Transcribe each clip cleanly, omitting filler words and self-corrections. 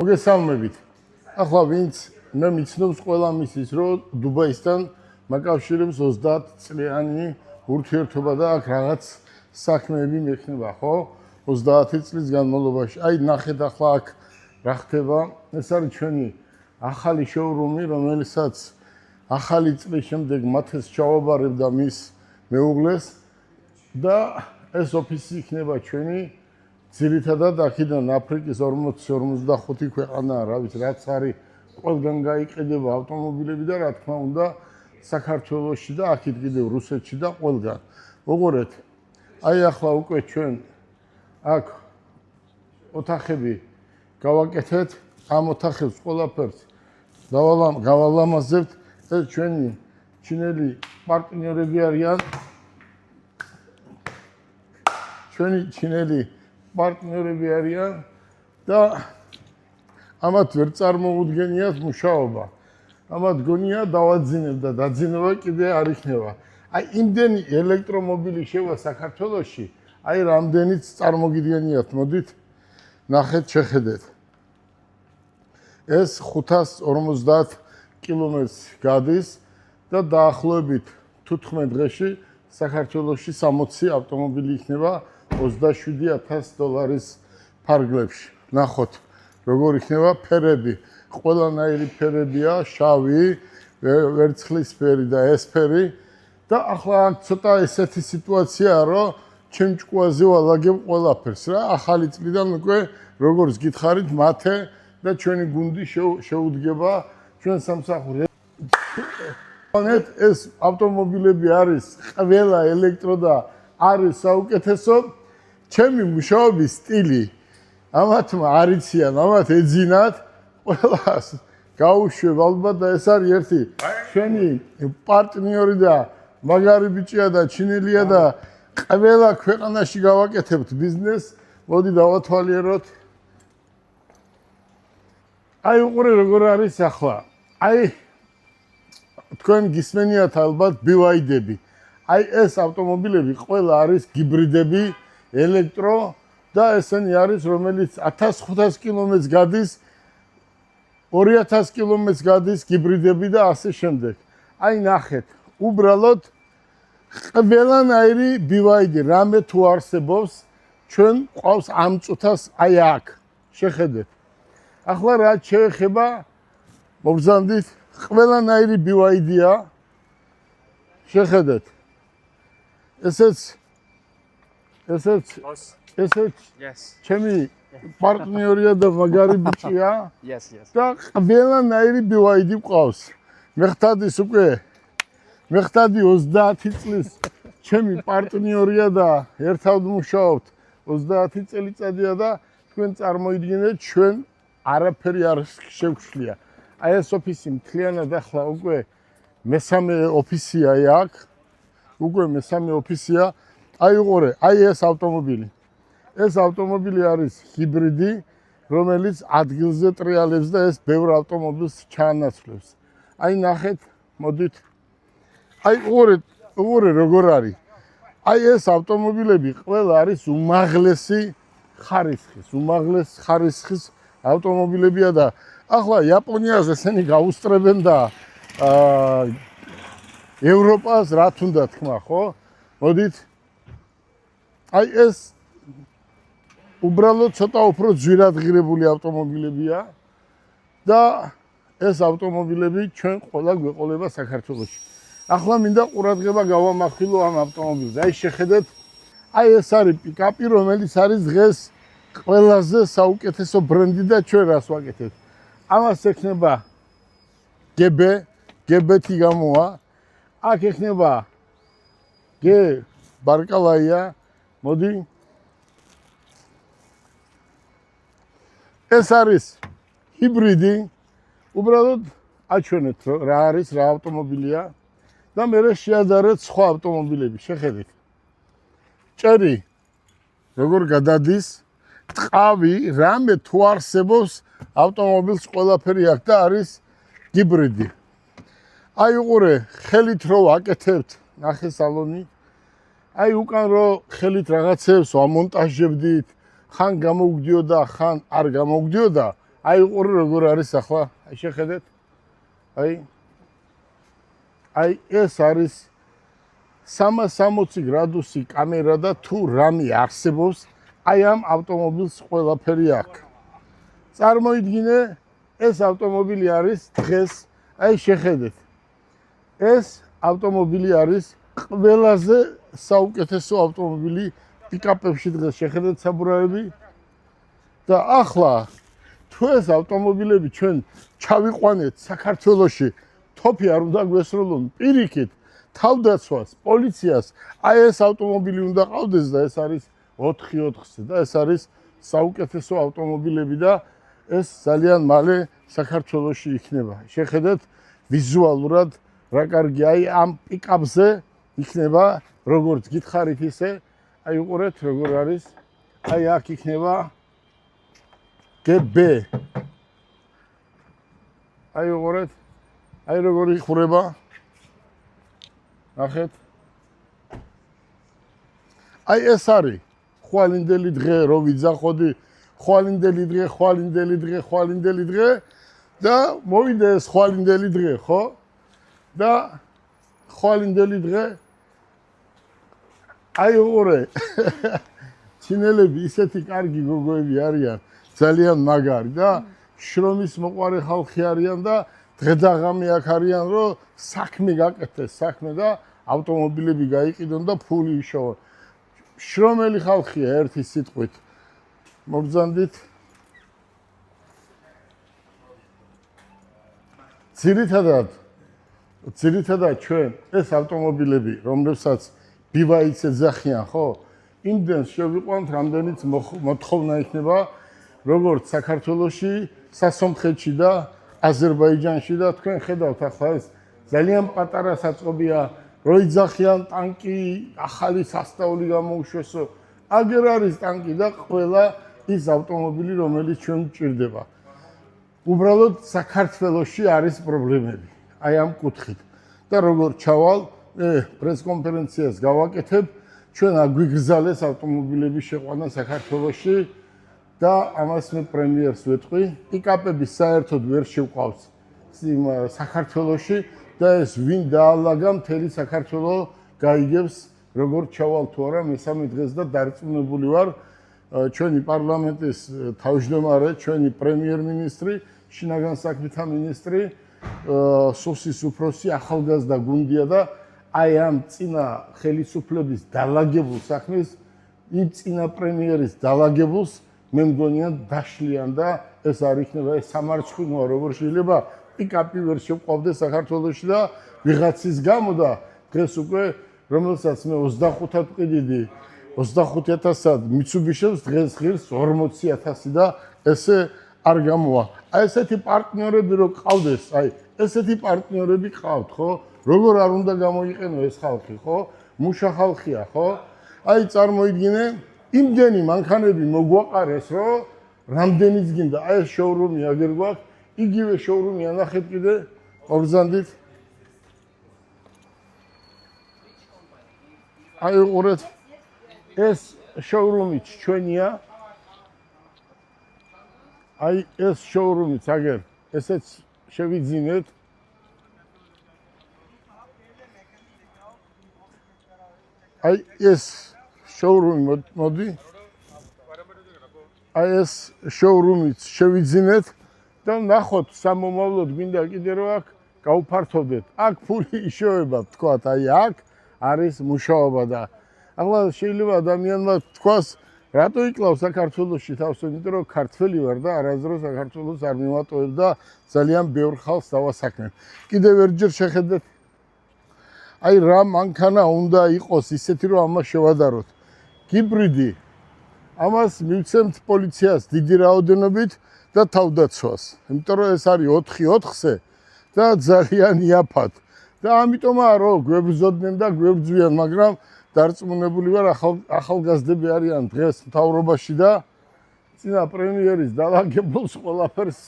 მოგესალმებით. ახლა ვინც მე მიცნობს ყველა მისის, რომ დუბაისთან მაკავშირებს 30 წლიანი ურთიერთობა და აქ რაღაც საქმეები მექნება, ხო? 30 წლის განმავლობაში. აი ნახეთ ახლა აქ რა ხდება. ეს არის ჩვენი ახალი შოურუმი, რომელსაც ახალი წლის შემდეგ მათეს ჩავაბარებ და მის მეუღლეს და ეს ოფისი იქნება ჩვენი ძირითადად აქედან აფრიკის 40-45 ქვეყანა, რა ვიცი, რაც არის ყველგან გაიყიდება ავტომობილები და რა თქმა უნდა საქართველოში და აქეთ კიდევ რუსეთში და ყველგან. მოყურეთ. აი ახლა უკვე ჩვენ აქ ოთახები გავაკეთეთ, ამ ოთახებს ყველაფერს გავალამაზებთ. ეს ჩვენი ჩინელი პარტნიორები არიან. ჩვენი ჩინელი პარტნიორები არიან და ამათ ვერ წარმოუდგენიათ მუშაობა. ამათ გონია დავაძინებ და დაძინება კიდე არ იქნება. აი იმდენი ელექტრომობილი შევა საქართველოში, აი რამდენიც წარმოგიდგენიათ, მოდით ნახეთ, შეხედეთ. ეს 550 კილომეტრს გადის და დაახლოებით 15 დღეში საქართველოში 60 ავტომობილი იქნება $27,000 ფარგლებში. ნახოთ, როგორ იქნება ფერები. ყველანაირი ფერებია, შავი, ვერცხლისფერი და ესფერი. და ახლა აქ ცოტა ესეთი სიტუაციაა, რომ ჩემ ჭკუაზე ვალაგებ ყველაფერს რა. ახალი წლიდან უკვე როგორც გითხარით, მათე და ჩვენი გუნდი შეუდგება ჩვენ სამსახურს. ეს ავტომობილები არის ყველა ელექტრო და არის საუკეთესო. ჩემი მუშაობის სტილი ამათმა არიციან, ამათ ეძინათ, ყველას გაუშვებ ალბათ და ეს არის ერთი ჩვენი პარტნიორი და მაგარი ბიჭია და ჩინელია და ყველა ქვეყანაში გავაკეთებთ ბიზნესს. მოდი დავათვალიეროთ. აი უყურე როგორ არის ახლა. აი თქვენ გისმენიათ ალბათ BYD-ები. აი ეს ავტომობილები ყველა არის გიბრიდები, ელექტრო და ესენი არის, რომელიც 1500 კილომეტრს გადის, 2000 კილომეტრს გადის გიბრიდები და ასე შემდეგ. აი ნახეთ, უბრალოდ ყველანაირი BYD რამე თუ არსებობს, ჩვენ ყავს ამ წუთას აი აქ. შეხედეთ. ახლა რა შეეხება მოგზანდით, ყველანაირი BYD-ა. შეხედეთ. ესეც ჩემი პარტნიორია და მაგარი ბიჭია. და ყველანაირი BYD ყავს. მეხტადის უკვე 30 წლის ჩემი პარტნიორია და ერთად მუშაობთ 30 წელიწადია და თქვენ წარმოიდგინეთ, ჩვენ არაფერი არ შევშლია. აი ეს ოფისი მთლიანად ახლა უკვე მესამე ოფისია აქ. უკვე მესამე ოფისია. აი უყურე, აი ეს ავტომობილი. ეს ავტომობილი არის ჰიბრიდი, რომელიც ადგილზე ტრიალებს და ეს ბევრ ავტომობილს ჩაანაცვლებს. აი ნახეთ, მოდით. აი უყურე როგორ არის. აი ეს ავტომობილები ყველა არის უმაღლესი ხარისხის ავტომობილებია და ახლა იაპონიაზე ესენი გაუსწრებენ და ევროპას რა თუნდა თქმა, ხო? მოდით. აი ეს უბრალოდ ცოტა უფრო ძვირადღირებული ავტომობილებია და ეს ავტომობილები ჩვენ ყველა გვეყოლება საქართველოში. ახლა მინდა ყურადღება გავამახვილო ამ ავტომობილზე. აი შეხედეთ, აი ეს არის პიკაპი, რომელიც არის დღეს ყველაზე საუკეთესო ბრენდი და ჩვენ რას ვაკეთებთ. ამას ექნება GB-ი გამოა. აქ ექნება ბარკალაია. მოდი. ეს არის ჰიბრიდი. უბრალოდ აჩვენეთ რა არის, რა ავტომობილია და მე შეადარეთ სხვა ავტომობილები. შეხედეთ. ჭერი როგორ გადადის, ტყავი რამე თუ არსებობს ავტომობილს ყველაფერი აქვს და არის ჰიბრიდი. აი უყურე, ხელით რო ვაკეთებთ, ნახე სალონი. აი უკან რო ხელით რაღაცებს ვამონტაჟებდით, ხან გამოგვდიოდა, ხან არ გამოგვდიოდა, აი უყურე როგორ არის ახლა, აი შეხედეთ. აი ეს არის 360 გრადუსი კამერა და თუ რამე არსებობს, აი ამ ავტომობილს ყველაფერი აქვს. წარმოიდგინე, ეს ავტომობილი არის დღეს, აი შეხედეთ. ეს ავტომობილი არის ყველაზე საუკეთესო ავტომობილი პიკაპებში დღეს შეხედეთ საბურავები და ახლა თუ ეს ავტომობილები ჩვენ ჩავიყვანეთ საქართველოში, თოფი არ უნდა გვესროლონ პირიქით თავდაცვას, პოლიციას, აი ეს ავტომობილი უნდა ყავდეს და ეს არის 4-4-ზე და ეს არის საუკეთესო ავტომობილები და ეს ძალიან მალე საქართველოში იქნება. შეხედეთ ვიზუალურად რა კარგი, აი ამ პიკაპზე იქნება როგორც გითხარით ისე, აი უყურეთ როგორ არის, აი აქ იქნება GB. აი უყურეთ, აი როგორ იხურება. ნახეთ. აი ეს არის ხვალინდელი დღე რო ვიძახოდი, ხვალინდელი დღე და მოვიდა ეს ხვალინდელი დღე, ხო? და ხვალინდელი დღე აი უყურე. ჩინელები ისეთი კარგი გოგოები არიან, ძალიან მაგარი და შრომის მოყვარე ხალხი არიან და დღედაღამე აქ არიან, რომ საქმე გაკეთდეს, საქმე და ავტომობილები გაიყიდონ და ფული იშოვონ. შრომელი ხალხია ერთი სიტყვით. მოგზანდით. ძირითადად ჩვენ ეს ავტომობილები, რომლებსაც ბივაიც ეძახიან, ხო? იმდენს შევიყვანთ, რამდენიც მოთხოვნა იქნება, როგორც საქართველოში, სასომხეთში და აზერბაიჯანში და თქვენ ხედავთ ახლა ეს ძალიან პატარა საწყობია, რო იძახიან ტანკი, ახალი სასწაული გამოუშვესო. აგერ არის ტანკი და ყველა ის ავტომობილი, რომელიც ჩვენ გვჭირდება. უბრალოდ საქართველოში არის პრობლემები. აი ამ კუთხით. და როგორ ჩავალ, პრესკონფერენციას გავაკეთებ, ჩვენ აგვიგზალეს ავტომობილების შეყვანა საქართველოში და ამას მე პრემიერს ვეთყვი. პიკაპები საერთოდ ვერ შევყავს საქართველოში და ეს ვინ დაალაგა მთელი საქართველო გაიგებს როგორ ჩავალ თუ არა მესამე დღეს და დარწმუნებული ვარ ჩვენი პარლამენტის თავმჯდომარე, ჩვენი პრემიერ-მინისტრი, შინაგან საქმეთა მინისტრი, სოსის უფროსი ახალგაზრდა გუნდია და აი ამ წინა ხელისუფლების დალაგებულ საქმეს, იმ წინა პრემიერის დალაგებულს მე მგონია დაშლიან და ეს არ იქნება ეს სამარცხვინოა, როგორ შეიძლება პიკაპი ვერ შევყავდეს საქართველოში და ვიღაცის გამო და დღეს უკვე რომელსაც მე 25-ად ვყიდიდი 25,000-ად მიცუბიშევს დღეს ღირს 40,000 და ესე არ გამოვა. აი ესეთი პარტნიორები რო ყავდეს, აი ესეთი პარტნიორები ყავთ, ხო? როგორ არ უნდა გამოიყენო ეს ხალხი, ხო? მუშა ხალხია, ხო? აი წარმოიდგინე, იმდენი მანქანები მოგვაყარეს, რომ რამდენიც გინდა, აი ეს შოურუმი აგერ გვაქვს, იგივე შოურუმი ანახეთ კიდე, მოგზანდით. აი უყურეთ, ეს შოურუმიც ჩვენია. აი ეს შოურუმიც აგერ, ესეც შევიძინეთ. აი ეს შოურუმი მოდი. აი ეს შოურუმიც შევიძინეთ და ნახოთ სამომავლოდ გვინდა კიდე რო აქ გავფართოვდეთ. აქ ფული იშოვება, თქვათ, აი აქ არის მუშაობა და ახლა შეიძლება ადამიანმა თქვას, რატო იკლავ საქართველოში თავს, იმიტომ რომ ქართველი ვარ და არასდროს საქართველოს არ მივატოვებ და ძალიან ბევრ ხალხს დავასაქმებ. კიდევ ერთჯერ შეხედეთ. აი რა მანქანა უნდა იყოს ისეთი, რომ ამას შევადაროთ. ჰიბრიდი. ამას მივცემთ პოლიციას დიდი რაოდენობით და თავდაცვას. იმიტომ რომ ეს არის 4-4-ზე და ძალიან იაფად. და ამიტომაა რომ გვებრძოდნენ და გვებრძვიან, მაგრამ დარწმუნებული ვარ ახალგაზრდები არიან დღეს მთავრობაში და წინა პრემიერის დალაგებულს ყველაფერს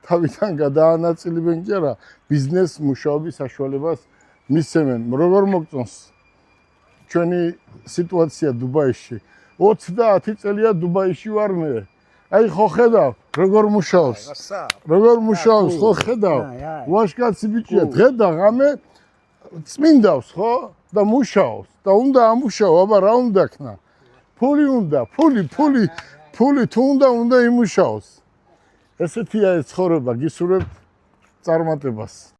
თავიდან გადაანაწილებენ კი არა, ბიზნეს მუშაობის საშუალებას მისცემენ. როგორ მოგწონს ჩვენი სიტუაცია დუბაიში? 30 წელია დუბაიში ვარ მე. აი ხო ხედავ, როგორ მუშაობს. როგორ მუშაობს, ხო ხედავ. ვაშკაცი ბიჭია, დღე და ღამე წმინდავს, ხო? და მუშაობს. და უნდა ამუშაო, აბა რა უნდა ქნა? ფული უნდა, ფული თუ უნდა იმუშაოს. ესეთია ეს ცხოვრება, გისურვებთ წარმატებას.